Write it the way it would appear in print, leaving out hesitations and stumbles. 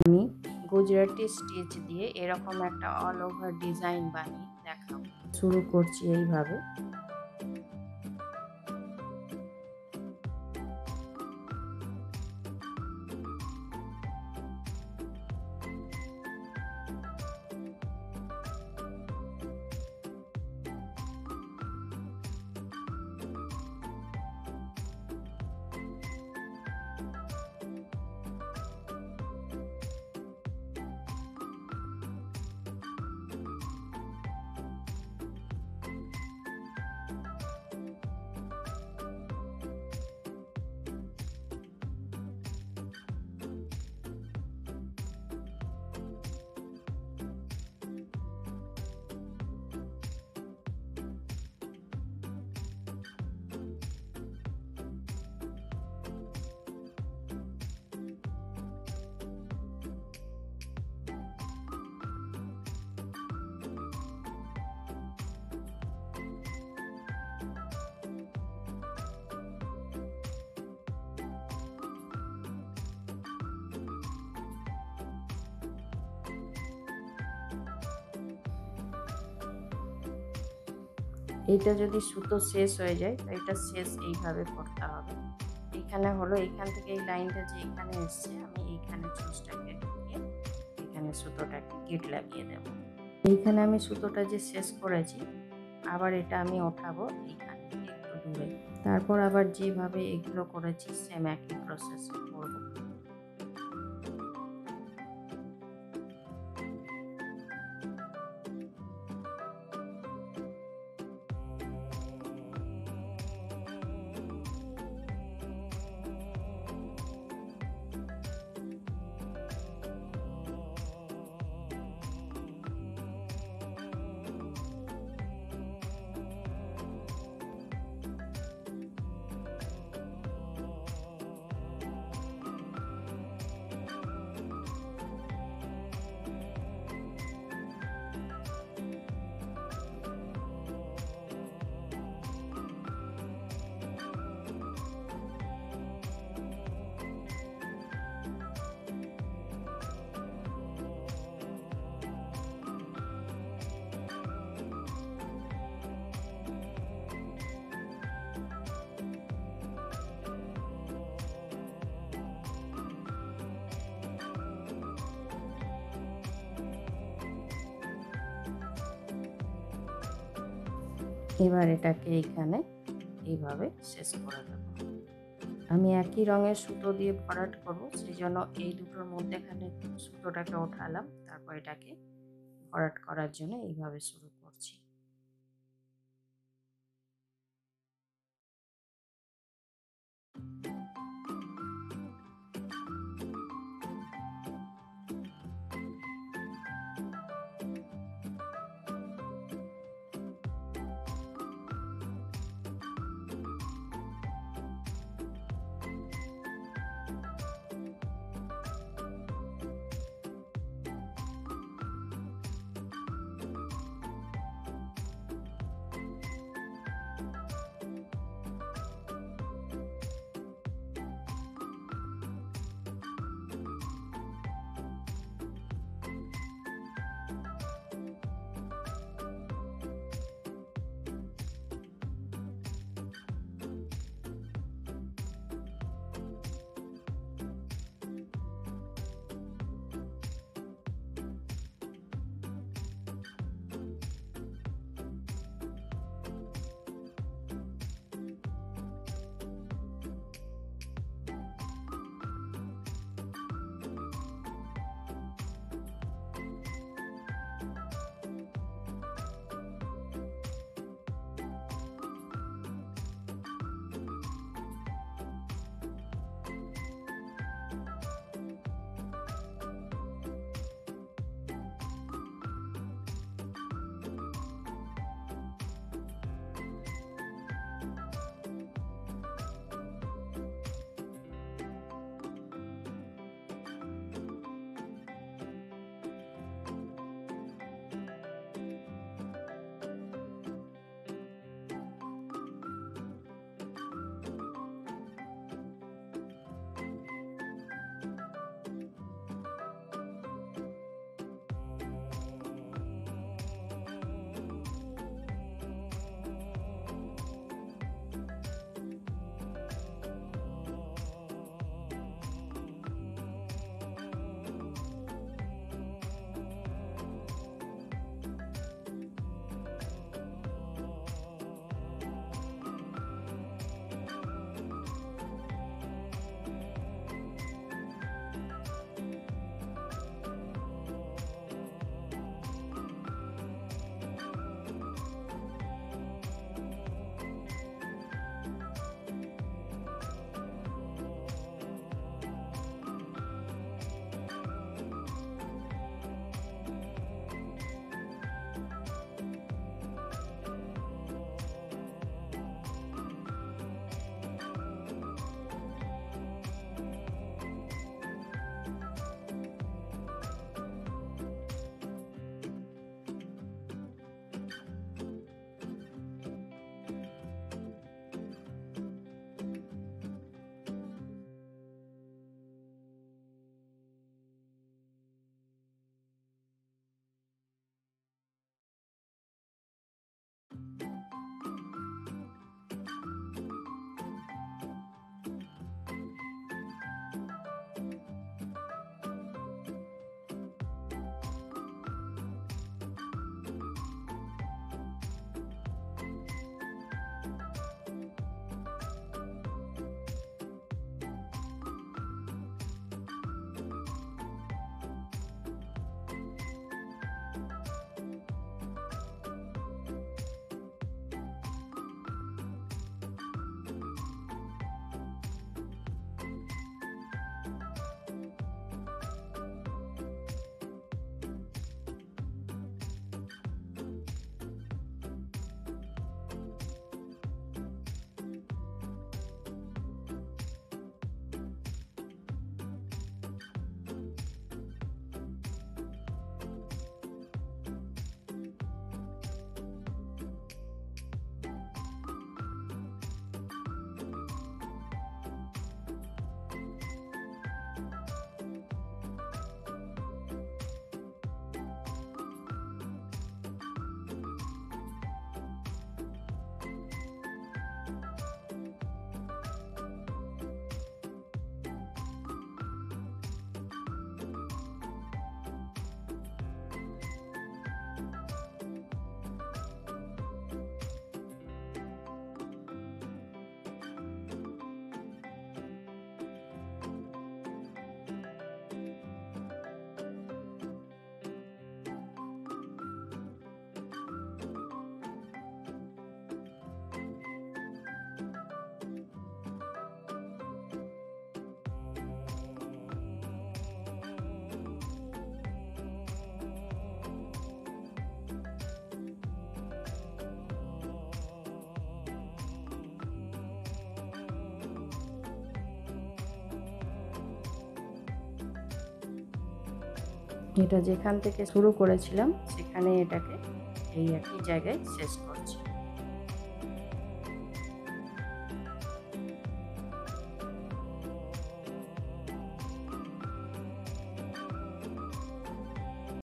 আমি গুজরাটি স্টিচ দিয়ে এরকম একটা অল ওভার ডিজাইন বানিয়ে দেখাবো। শুরু করছি এইভাবে। এইটা যদি সুতো শেষ হয়ে যায় তো এটা শেষ এইভাবে করতে হবে। এইখানে হলো এইখান থেকে এই লাইনটা যে এখানে এসছে, আমি এইখানে চুজটাকে ঢুকিয়ে এখানে সুতোটাকে গিট লাগিয়ে দেব। এইখানে আমি সুতোটা যে শেষ করেছি, আবার এটা আমি ওঠাবো এইখান থেকে একটু দূরে। তারপর আবার যেভাবে এগুলো করেছি সেম একই প্রসেস করব। এবার এটাকে এইখানে এইভাবে শেষ করে দেব। আমি একই রঙের সুতো দিয়ে ভরাট করব, সেই জন্য এই দুটোর মধ্যেখানে সুতোটাকে ওঠালাম, তারপর এটাকে ভরাট করার জন্য এইভাবে শুরু করছি। এটা যেখান থেকে শুরু করেছিলাম সেখানে এটাকে এই একই জায়গায় শেষ করছি।